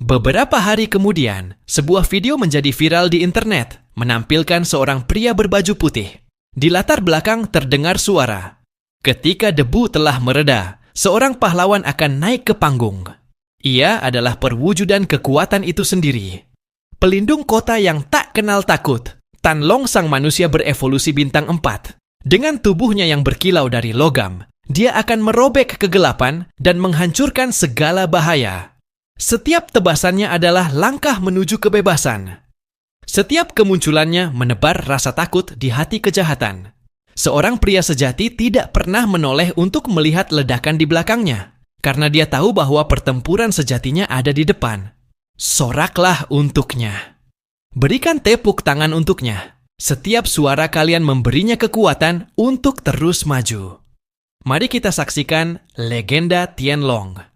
Beberapa hari kemudian, sebuah video menjadi viral di internet, menampilkan seorang pria berbaju putih. Di latar belakang terdengar suara. Ketika debu telah mereda, seorang pahlawan akan naik ke panggung. Ia adalah perwujudan kekuatan itu sendiri. Pelindung kota yang tak kenal takut, Tan Long sang manusia berevolusi bintang 4. Dengan tubuhnya yang berkilau dari logam, dia akan merobek kegelapan dan menghancurkan segala bahaya. Setiap tebasannya adalah langkah menuju kebebasan. Setiap kemunculannya menebar rasa takut di hati kejahatan. Seorang pria sejati tidak pernah menoleh untuk melihat ledakan di belakangnya, karena dia tahu bahwa pertempuran sejatinya ada di depan. Soraklah untuknya. Berikan tepuk tangan untuknya. Setiap suara kalian memberinya kekuatan untuk terus maju. Mari kita saksikan legenda Tianlong.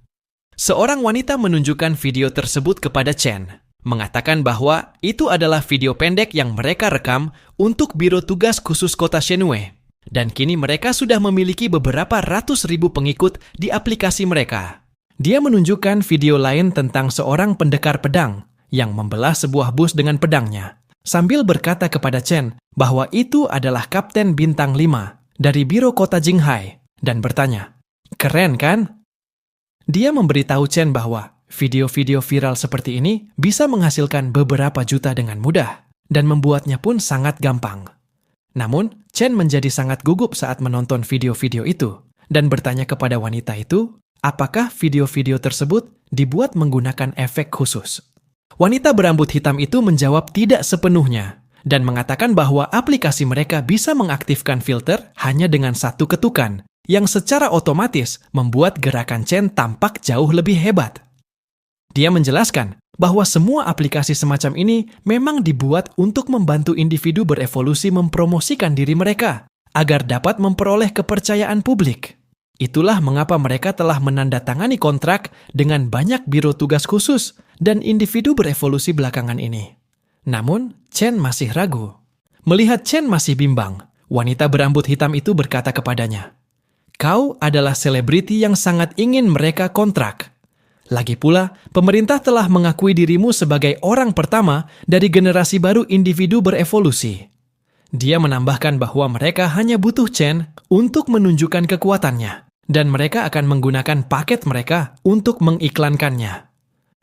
Seorang wanita menunjukkan video tersebut kepada Chen, mengatakan bahwa itu adalah video pendek yang mereka rekam untuk Biro Tugas Khusus Kota Shenwei. Dan kini mereka sudah memiliki beberapa ratus ribu pengikut di aplikasi mereka. Dia menunjukkan video lain tentang seorang pendekar pedang yang membelah sebuah bus dengan pedangnya, sambil berkata kepada Chen bahwa itu adalah Kapten Bintang 5 dari Biro Kota Jinghai dan bertanya, "Keren kan?" Dia memberitahu Chen bahwa video-video viral seperti ini bisa menghasilkan beberapa juta dengan mudah dan membuatnya pun sangat gampang. Namun, Chen menjadi sangat gugup saat menonton video-video itu dan bertanya kepada wanita itu, apakah video-video tersebut dibuat menggunakan efek khusus. Wanita berambut hitam itu menjawab tidak sepenuhnya dan mengatakan bahwa aplikasi mereka bisa mengaktifkan filter hanya dengan satu ketukan, yang secara otomatis membuat gerakan Chen tampak jauh lebih hebat. Dia menjelaskan bahwa semua aplikasi semacam ini memang dibuat untuk membantu individu berevolusi mempromosikan diri mereka agar dapat memperoleh kepercayaan publik. Itulah mengapa mereka telah menandatangani kontrak dengan banyak biro tugas khusus dan individu berevolusi belakangan ini. Namun, Chen masih ragu. Melihat Chen masih bimbang, wanita berambut hitam itu berkata kepadanya, "Kau adalah selebriti yang sangat ingin mereka kontrak. Lagi pula, pemerintah telah mengakui dirimu sebagai orang pertama dari generasi baru individu berevolusi." Dia menambahkan bahwa mereka hanya butuh Chen untuk menunjukkan kekuatannya, dan mereka akan menggunakan paket mereka untuk mengiklankannya.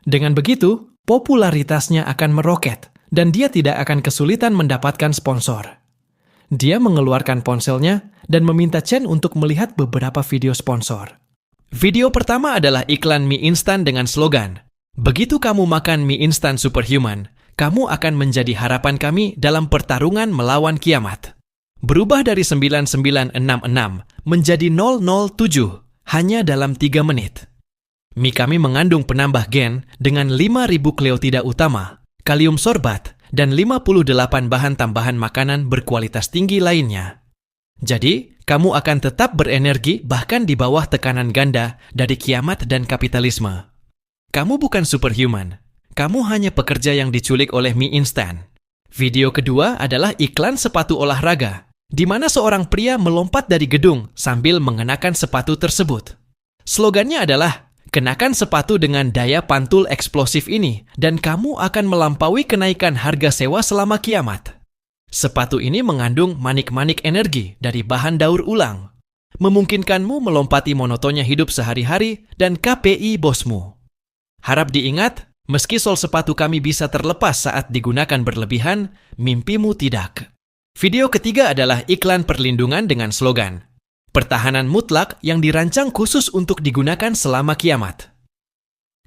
Dengan begitu, popularitasnya akan meroket, dan dia tidak akan kesulitan mendapatkan sponsor. Dia mengeluarkan ponselnya dan meminta Chen untuk melihat beberapa video sponsor. Video pertama adalah iklan mie instan dengan slogan, "Begitu kamu makan mie instan superhuman, kamu akan menjadi harapan kami dalam pertarungan melawan kiamat." Berubah dari 9966 menjadi 007 hanya dalam 3 menit. Mie kami mengandung penambah gen dengan 5.000 kleotida utama, kalium sorbat, dan 58 bahan tambahan makanan berkualitas tinggi lainnya. Jadi, kamu akan tetap berenergi bahkan di bawah tekanan ganda dari kiamat dan kapitalisme. Kamu bukan superhuman. Kamu hanya pekerja yang diculik oleh mie instan. Video kedua adalah iklan sepatu olahraga, di mana seorang pria melompat dari gedung sambil mengenakan sepatu tersebut. Slogannya adalah, "Kenakan sepatu dengan daya pantul eksplosif ini, dan kamu akan melampaui kenaikan harga sewa selama kiamat." Sepatu ini mengandung manik-manik energi dari bahan daur ulang, memungkinkanmu melompati monotonnya hidup sehari-hari dan KPI bosmu. Harap diingat, meski sol sepatu kami bisa terlepas saat digunakan berlebihan, mimpimu tidak. Video ketiga adalah iklan perlindungan dengan slogan, "Pertahanan mutlak yang dirancang khusus untuk digunakan selama kiamat."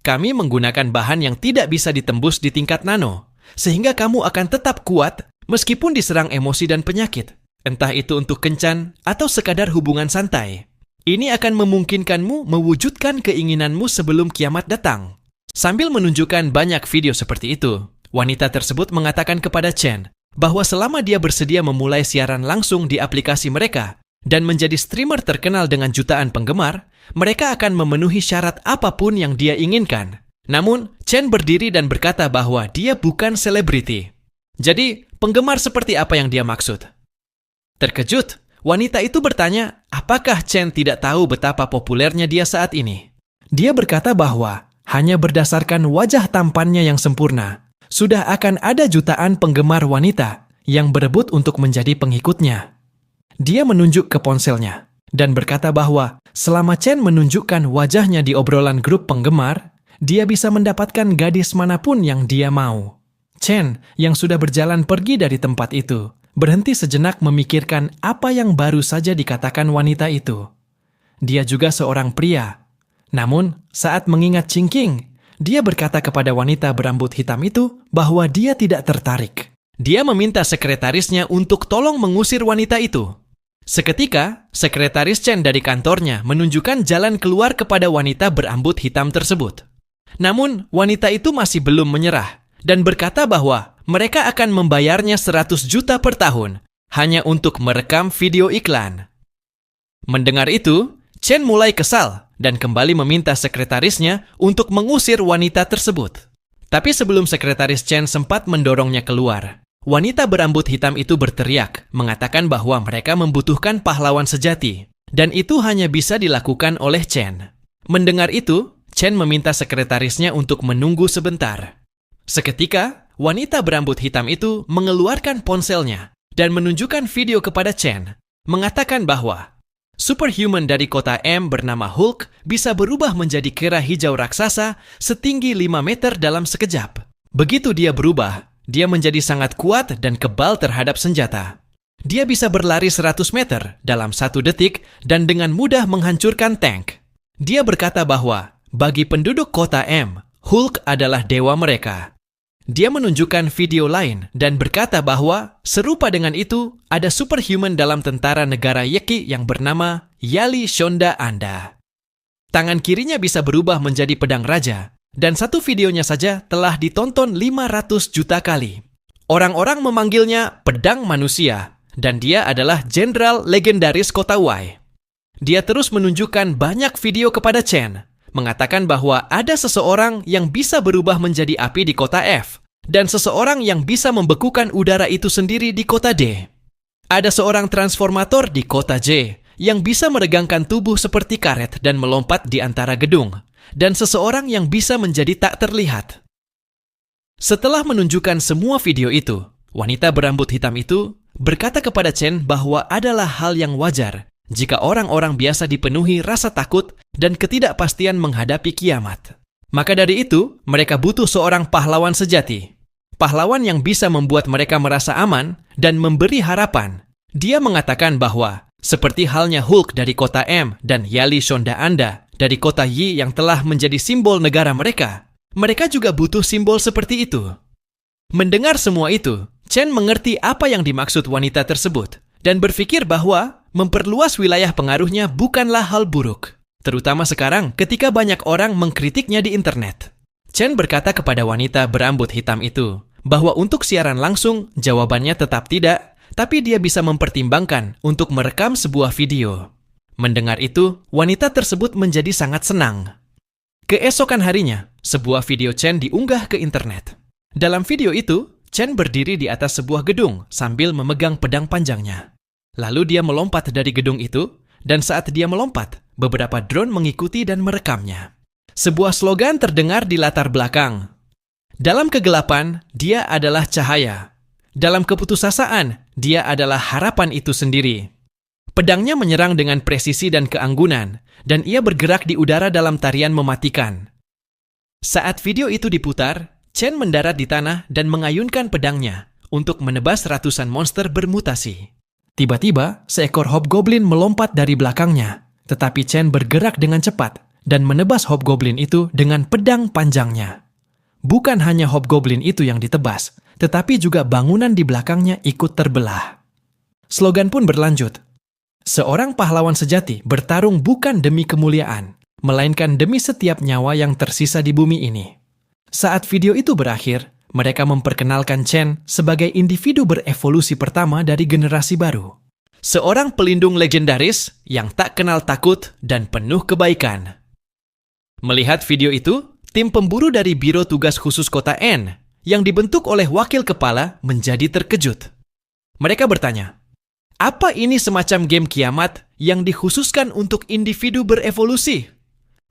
Kami menggunakan bahan yang tidak bisa ditembus di tingkat nano, sehingga kamu akan tetap kuat meskipun diserang emosi dan penyakit, entah itu untuk kencan atau sekadar hubungan santai. Ini akan memungkinkanmu mewujudkan keinginanmu sebelum kiamat datang. Sambil menunjukkan banyak video seperti itu, wanita tersebut mengatakan kepada Chen bahwa selama dia bersedia memulai siaran langsung di aplikasi mereka dan menjadi streamer terkenal dengan jutaan penggemar, mereka akan memenuhi syarat apapun yang dia inginkan. Namun, Chen berdiri dan berkata bahwa dia bukan selebriti. Jadi, penggemar seperti apa yang dia maksud? Terkejut, wanita itu bertanya, apakah Chen tidak tahu betapa populernya dia saat ini? Dia berkata bahwa hanya berdasarkan wajah tampannya yang sempurna, sudah akan ada jutaan penggemar wanita yang berebut untuk menjadi pengikutnya. Dia menunjuk ke ponselnya dan berkata bahwa selama Chen menunjukkan wajahnya di obrolan grup penggemar, dia bisa mendapatkan gadis manapun yang dia mau. Chen, yang sudah berjalan pergi dari tempat itu, berhenti sejenak memikirkan apa yang baru saja dikatakan wanita itu. Dia juga seorang pria. Namun, saat mengingat Qingqing, dia berkata kepada wanita berambut hitam itu bahwa dia tidak tertarik. Dia meminta sekretarisnya untuk tolong mengusir wanita itu. Seketika, sekretaris Chen dari kantornya menunjukkan jalan keluar kepada wanita berambut hitam tersebut. Namun, wanita itu masih belum menyerah dan berkata bahwa mereka akan membayarnya 100 juta per tahun hanya untuk merekam video iklan. Mendengar itu, Chen mulai kesal dan kembali meminta sekretarisnya untuk mengusir wanita tersebut. Tapi sebelum sekretaris Chen sempat mendorongnya keluar, wanita berambut hitam itu berteriak, mengatakan bahwa mereka membutuhkan pahlawan sejati, dan itu hanya bisa dilakukan oleh Chen. Mendengar itu, Chen meminta sekretarisnya untuk menunggu sebentar. Seketika, wanita berambut hitam itu mengeluarkan ponselnya dan menunjukkan video kepada Chen, mengatakan bahwa superhuman dari kota M bernama Hulk bisa berubah menjadi kera hijau raksasa setinggi 5 meter dalam sekejap. Begitu dia berubah, dia menjadi sangat kuat dan kebal terhadap senjata. Dia bisa berlari 100 meter dalam 1 detik dan dengan mudah menghancurkan tank. Dia berkata bahwa bagi penduduk kota M, Hulk adalah dewa mereka. Dia menunjukkan video lain dan berkata bahwa serupa dengan itu ada superhuman dalam tentara negara Yeki yang bernama Yali Shonda Anda. Tangan kirinya bisa berubah menjadi pedang raja, dan satu videonya saja telah ditonton 500 juta kali. Orang-orang memanggilnya pedang manusia, dan dia adalah jenderal legendaris kota Wei. Dia terus menunjukkan banyak video kepada Chen, mengatakan bahwa ada seseorang yang bisa berubah menjadi api di kota F, dan seseorang yang bisa membekukan udara itu sendiri di kota D. Ada seorang transformator di kota J, yang bisa meregangkan tubuh seperti karet dan melompat di antara gedung, dan seseorang yang bisa menjadi tak terlihat. Setelah menunjukkan semua video itu, wanita berambut hitam itu berkata kepada Chen bahwa adalah hal yang wajar jika orang-orang biasa dipenuhi rasa takut dan ketidakpastian menghadapi kiamat. Maka dari itu, mereka butuh seorang pahlawan sejati. Pahlawan yang bisa membuat mereka merasa aman dan memberi harapan. Dia mengatakan bahwa, seperti halnya Hulk dari kota M dan Yali Shonda Anda dari kota Y yang telah menjadi simbol negara mereka, mereka juga butuh simbol seperti itu. Mendengar semua itu, Chen mengerti apa yang dimaksud wanita tersebut dan berpikir bahwa memperluas wilayah pengaruhnya bukanlah hal buruk, terutama sekarang ketika banyak orang mengkritiknya di internet. Chen berkata kepada wanita berambut hitam itu bahwa untuk siaran langsung jawabannya tetap tidak, tapi dia bisa mempertimbangkan untuk merekam sebuah video. Mendengar itu, wanita tersebut menjadi sangat senang. Keesokan harinya, sebuah video Chen diunggah ke internet. Dalam video itu, Chen berdiri di atas sebuah gedung sambil memegang pedang panjangnya. Lalu dia melompat dari gedung itu, dan saat dia melompat, beberapa drone mengikuti dan merekamnya. Sebuah slogan terdengar di latar belakang. Dalam kegelapan, dia adalah cahaya. Dalam keputusasaan, dia adalah harapan itu sendiri. Pedangnya menyerang dengan presisi dan keanggunan, dan ia bergerak di udara dalam tarian mematikan. Saat video itu diputar, Chen mendarat di tanah dan mengayunkan pedangnya untuk menebas ratusan monster bermutasi. Tiba-tiba, seekor hobgoblin melompat dari belakangnya, tetapi Chen bergerak dengan cepat dan menebas hobgoblin itu dengan pedang panjangnya. Bukan hanya hobgoblin itu yang ditebas, tetapi juga bangunan di belakangnya ikut terbelah. Slogan pun berlanjut. Seorang pahlawan sejati bertarung bukan demi kemuliaan, melainkan demi setiap nyawa yang tersisa di bumi ini. Saat video itu berakhir, mereka memperkenalkan Chen sebagai individu berevolusi pertama dari generasi baru. Seorang pelindung legendaris yang tak kenal takut dan penuh kebaikan. Melihat video itu, tim pemburu dari Biro Tugas Khusus Kota N yang dibentuk oleh wakil kepala menjadi terkejut. Mereka bertanya, apa ini semacam game kiamat yang dikhususkan untuk individu berevolusi?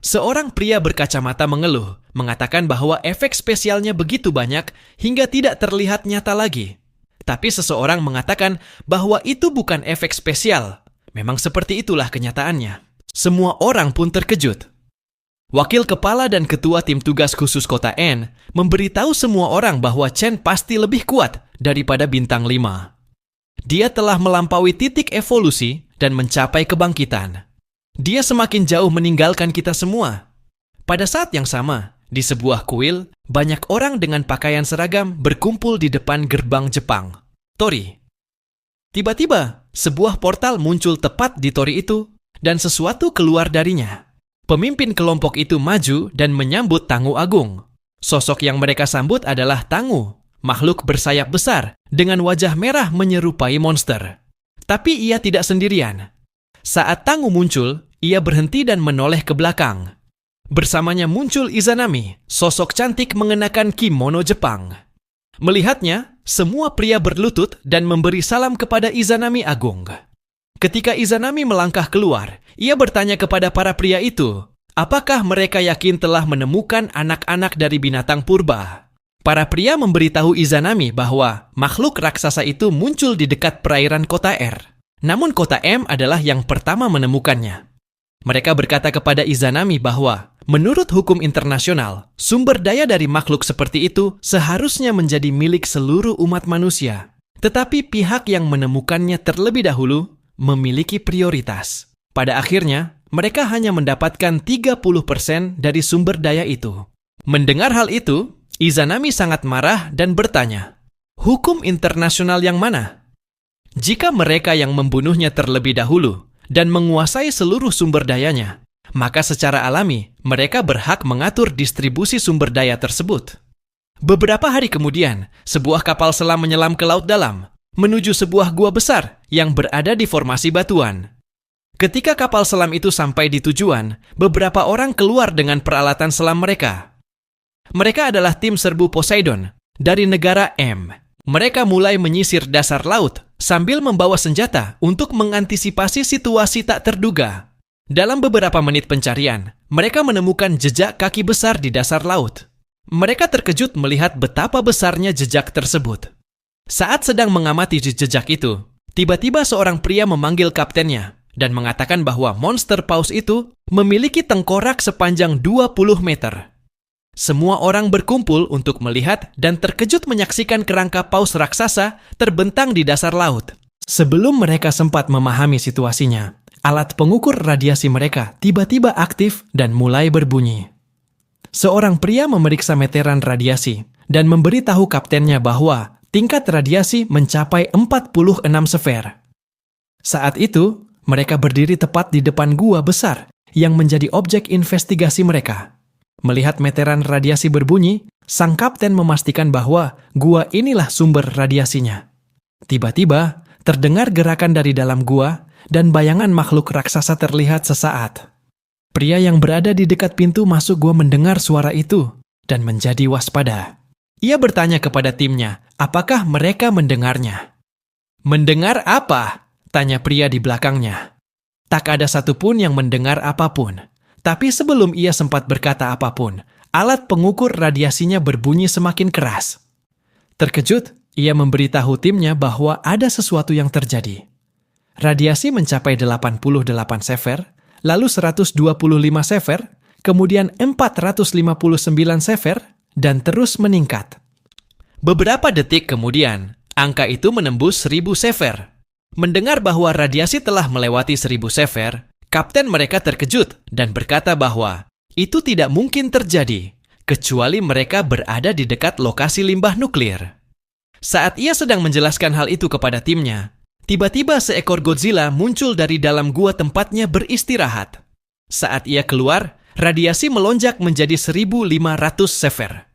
Seorang pria berkacamata mengeluh, mengatakan bahwa efek spesialnya begitu banyak hingga tidak terlihat nyata lagi. Tapi seseorang mengatakan bahwa itu bukan efek spesial. Memang seperti itulah kenyataannya. Semua orang pun terkejut. Wakil kepala dan ketua tim tugas khusus kota N memberitahu semua orang bahwa Chen pasti lebih kuat daripada bintang 5. Dia telah melampaui titik evolusi dan mencapai kebangkitan. Dia semakin jauh meninggalkan kita semua. Pada saat yang sama, di sebuah kuil, banyak orang dengan pakaian seragam berkumpul di depan gerbang Jepang, Tori. Tiba-tiba, sebuah portal muncul tepat di Tori itu, dan sesuatu keluar darinya. Pemimpin kelompok itu maju dan menyambut Tangu Agung. Sosok yang mereka sambut adalah Tangu, makhluk bersayap besar dengan wajah merah menyerupai monster. Tapi ia tidak sendirian. Saat Tangu muncul, ia berhenti dan menoleh ke belakang. Bersamanya muncul Izanami, sosok cantik mengenakan kimono Jepang. Melihatnya, semua pria berlutut dan memberi salam kepada Izanami Agung. Ketika Izanami melangkah keluar, ia bertanya kepada para pria itu, apakah mereka yakin telah menemukan anak-anak dari binatang purba? Para pria memberitahu Izanami bahwa makhluk raksasa itu muncul di dekat perairan kota R. Namun kota M adalah yang pertama menemukannya. Mereka berkata kepada Izanami bahwa, menurut hukum internasional, sumber daya dari makhluk seperti itu seharusnya menjadi milik seluruh umat manusia. Tetapi pihak yang menemukannya terlebih dahulu memiliki prioritas. Pada akhirnya, mereka hanya mendapatkan 30% dari sumber daya itu. Mendengar hal itu, Izanami sangat marah dan bertanya, hukum internasional yang mana? Jika mereka yang membunuhnya terlebih dahulu dan menguasai seluruh sumber dayanya, maka secara alami mereka berhak mengatur distribusi sumber daya tersebut. Beberapa hari kemudian, sebuah kapal selam menyelam ke laut dalam, menuju sebuah gua besar yang berada di formasi batuan. Ketika kapal selam itu sampai di tujuan, beberapa orang keluar dengan peralatan selam mereka. Mereka adalah tim serbu Poseidon dari negara M. Mereka mulai menyisir dasar laut sambil membawa senjata untuk mengantisipasi situasi tak terduga. Dalam beberapa menit pencarian, mereka menemukan jejak kaki besar di dasar laut. Mereka terkejut melihat betapa besarnya jejak tersebut. Saat sedang mengamati jejak itu, tiba-tiba seorang pria memanggil kaptennya dan mengatakan bahwa monster paus itu memiliki tengkorak sepanjang 20 meter. Semua orang berkumpul untuk melihat dan terkejut menyaksikan kerangka paus raksasa terbentang di dasar laut. Sebelum mereka sempat memahami situasinya, alat pengukur radiasi mereka tiba-tiba aktif dan mulai berbunyi. Seorang pria memeriksa meteran radiasi dan memberitahu kaptennya bahwa tingkat radiasi mencapai 46 sfer. Saat itu, mereka berdiri tepat di depan gua besar yang menjadi objek investigasi mereka. Melihat meteran radiasi berbunyi, sang kapten memastikan bahwa gua inilah sumber radiasinya. Tiba-tiba, terdengar gerakan dari dalam gua dan bayangan makhluk raksasa terlihat sesaat. Pria yang berada di dekat pintu masuk gua mendengar suara itu dan menjadi waspada. Ia bertanya kepada timnya, apakah mereka mendengarnya? "Mendengar apa?" tanya pria di belakangnya. Tak ada satupun yang mendengar apapun. Tapi sebelum ia sempat berkata apapun, alat pengukur radiasinya berbunyi semakin keras. Terkejut, ia memberitahu timnya bahwa ada sesuatu yang terjadi. Radiasi mencapai 88 sefer, lalu 125 sefer, kemudian 459 sefer, dan terus meningkat. Beberapa detik kemudian, angka itu menembus 1000 sefer. Mendengar bahwa radiasi telah melewati 1000 sefer, kapten mereka terkejut dan berkata bahwa itu tidak mungkin terjadi, kecuali mereka berada di dekat lokasi limbah nuklir. Saat ia sedang menjelaskan hal itu kepada timnya, tiba-tiba seekor Godzilla muncul dari dalam gua tempatnya beristirahat. Saat ia keluar, radiasi melonjak menjadi 1500 sefer.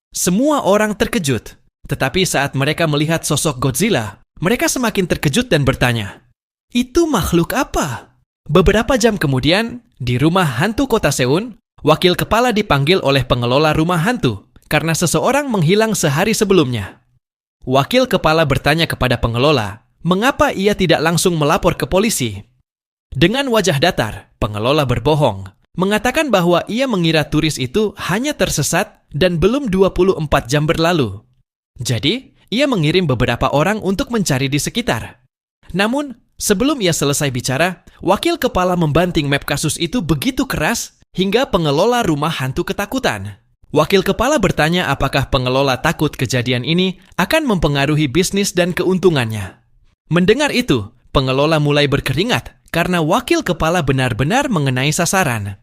Semua orang terkejut, tetapi saat mereka melihat sosok Godzilla, mereka semakin terkejut dan bertanya, "Itu makhluk apa?" Beberapa jam kemudian, di rumah hantu kota Seun, wakil kepala dipanggil oleh pengelola rumah hantu karena seseorang menghilang sehari sebelumnya. Wakil kepala bertanya kepada pengelola, mengapa ia tidak langsung melapor ke polisi? Dengan wajah datar, pengelola berbohong, mengatakan bahwa ia mengira turis itu hanya tersesat dan belum 24 jam berlalu. Jadi, ia mengirim beberapa orang untuk mencari di sekitar. Namun, sebelum ia selesai bicara, wakil kepala membanting map kasus itu begitu keras hingga pengelola rumah hantu ketakutan. Wakil kepala bertanya apakah pengelola takut kejadian ini akan mempengaruhi bisnis dan keuntungannya. Mendengar itu, pengelola mulai berkeringat karena wakil kepala benar-benar mengenai sasaran.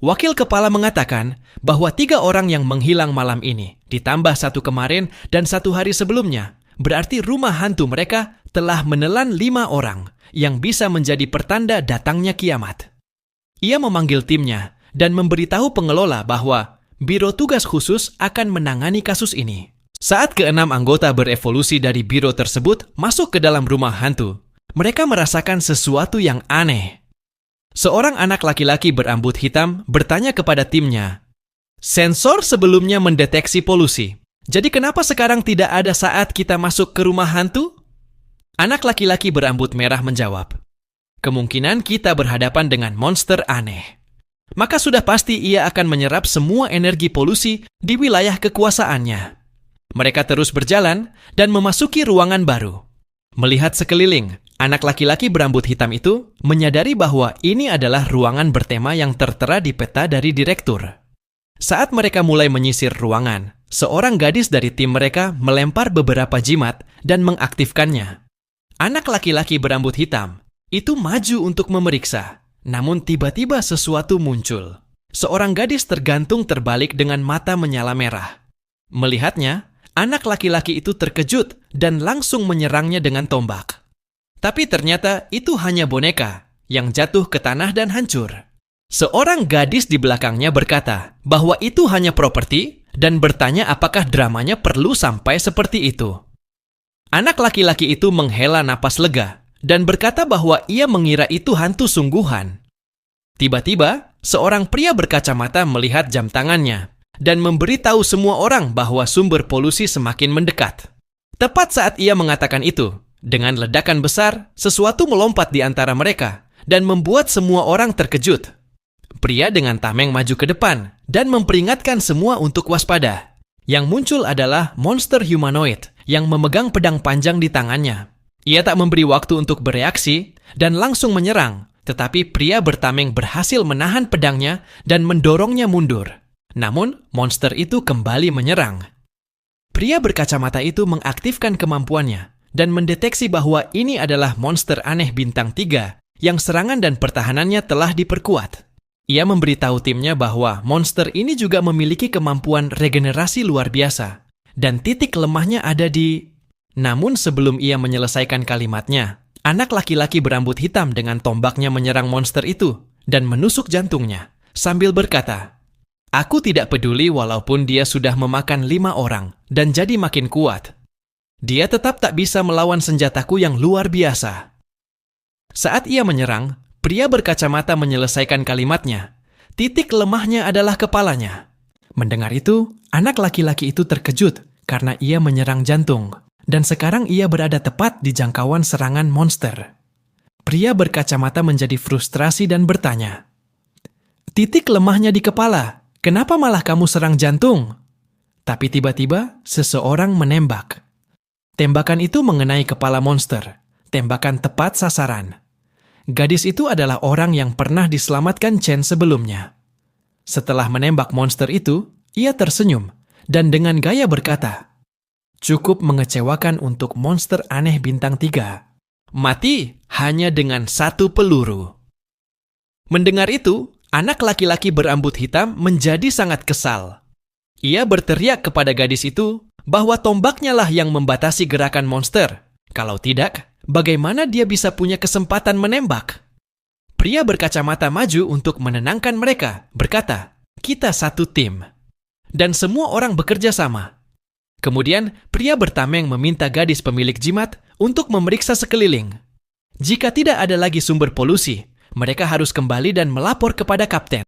Wakil kepala mengatakan bahwa 3 orang yang menghilang malam ini, ditambah 1 kemarin dan 1 hari sebelumnya, berarti rumah hantu mereka telah menelan 5 orang yang bisa menjadi pertanda datangnya kiamat. Ia memanggil timnya dan memberitahu pengelola bahwa Biro Tugas Khusus akan menangani kasus ini. Saat ke-6 anggota berevolusi dari biro tersebut masuk ke dalam rumah hantu, mereka merasakan sesuatu yang aneh. Seorang anak laki-laki berambut hitam bertanya kepada timnya, "Sensor sebelumnya mendeteksi polusi. Jadi kenapa sekarang tidak ada saat kita masuk ke rumah hantu?" Anak laki-laki berambut merah menjawab, "Kemungkinan kita berhadapan dengan monster aneh. Maka sudah pasti ia akan menyerap semua energi polusi di wilayah kekuasaannya." Mereka terus berjalan dan memasuki ruangan baru. Melihat sekeliling, anak laki-laki berambut hitam itu menyadari bahwa ini adalah ruangan bertema yang tertera di peta dari direktur. Saat mereka mulai menyisir ruangan, seorang gadis dari tim mereka melempar beberapa jimat dan mengaktifkannya. Anak laki-laki berambut hitam itu maju untuk memeriksa, namun tiba-tiba sesuatu muncul. Seorang gadis tergantung terbalik dengan mata menyala merah. Melihatnya, anak laki-laki itu terkejut dan langsung menyerangnya dengan tombak. Tapi ternyata itu hanya boneka yang jatuh ke tanah dan hancur. Seorang gadis di belakangnya berkata bahwa itu hanya properti dan bertanya apakah dramanya perlu sampai seperti itu. Anak laki-laki itu menghela napas lega dan berkata bahwa ia mengira itu hantu sungguhan. Tiba-tiba, seorang pria berkacamata melihat jam tangannya dan memberitahu semua orang bahwa sumber polusi semakin mendekat. Tepat saat ia mengatakan itu, dengan ledakan besar, sesuatu melompat di antara mereka dan membuat semua orang terkejut. Pria dengan tameng maju ke depan dan memperingatkan semua untuk waspada. Yang muncul adalah monster humanoid yang memegang pedang panjang di tangannya. Ia tak memberi waktu untuk bereaksi dan langsung menyerang, tetapi pria bertameng berhasil menahan pedangnya dan mendorongnya mundur. Namun, monster itu kembali menyerang. Pria berkacamata itu mengaktifkan kemampuannya dan mendeteksi bahwa ini adalah monster aneh bintang 3 yang serangan dan pertahanannya telah diperkuat. Ia memberitahu timnya bahwa monster ini juga memiliki kemampuan regenerasi luar biasa dan titik lemahnya ada di... Namun sebelum ia menyelesaikan kalimatnya, anak laki-laki berambut hitam dengan tombaknya menyerang monster itu dan menusuk jantungnya sambil berkata, "Aku tidak peduli walaupun dia sudah memakan 5 orang dan jadi makin kuat. Dia tetap tak bisa melawan senjataku yang luar biasa." Saat ia menyerang, pria berkacamata menyelesaikan kalimatnya. Titik lemahnya adalah kepalanya. Mendengar itu, anak laki-laki itu terkejut karena ia menyerang jantung, dan sekarang ia berada tepat di jangkauan serangan monster. Pria berkacamata menjadi frustrasi dan bertanya, "Titik lemahnya di kepala. Kenapa malah kamu serang jantung?" Tapi tiba-tiba, seseorang menembak. Tembakan itu mengenai kepala monster. Tembakan tepat sasaran. Gadis itu adalah orang yang pernah diselamatkan Chen sebelumnya. Setelah menembak monster itu, ia tersenyum dan dengan gaya berkata, "Cukup mengecewakan untuk monster aneh bintang 3. Mati hanya dengan 1 peluru." Mendengar itu, anak laki-laki berambut hitam menjadi sangat kesal. Ia berteriak kepada gadis itu bahwa tombaknya lah yang membatasi gerakan monster. Kalau tidak, bagaimana dia bisa punya kesempatan menembak? Pria berkacamata maju untuk menenangkan mereka, berkata, "Kita satu tim." Dan semua orang bekerja sama. Kemudian, pria bertameng meminta gadis pemilik jimat untuk memeriksa sekeliling. Jika tidak ada lagi sumber polusi, mereka harus kembali dan melapor kepada kapten.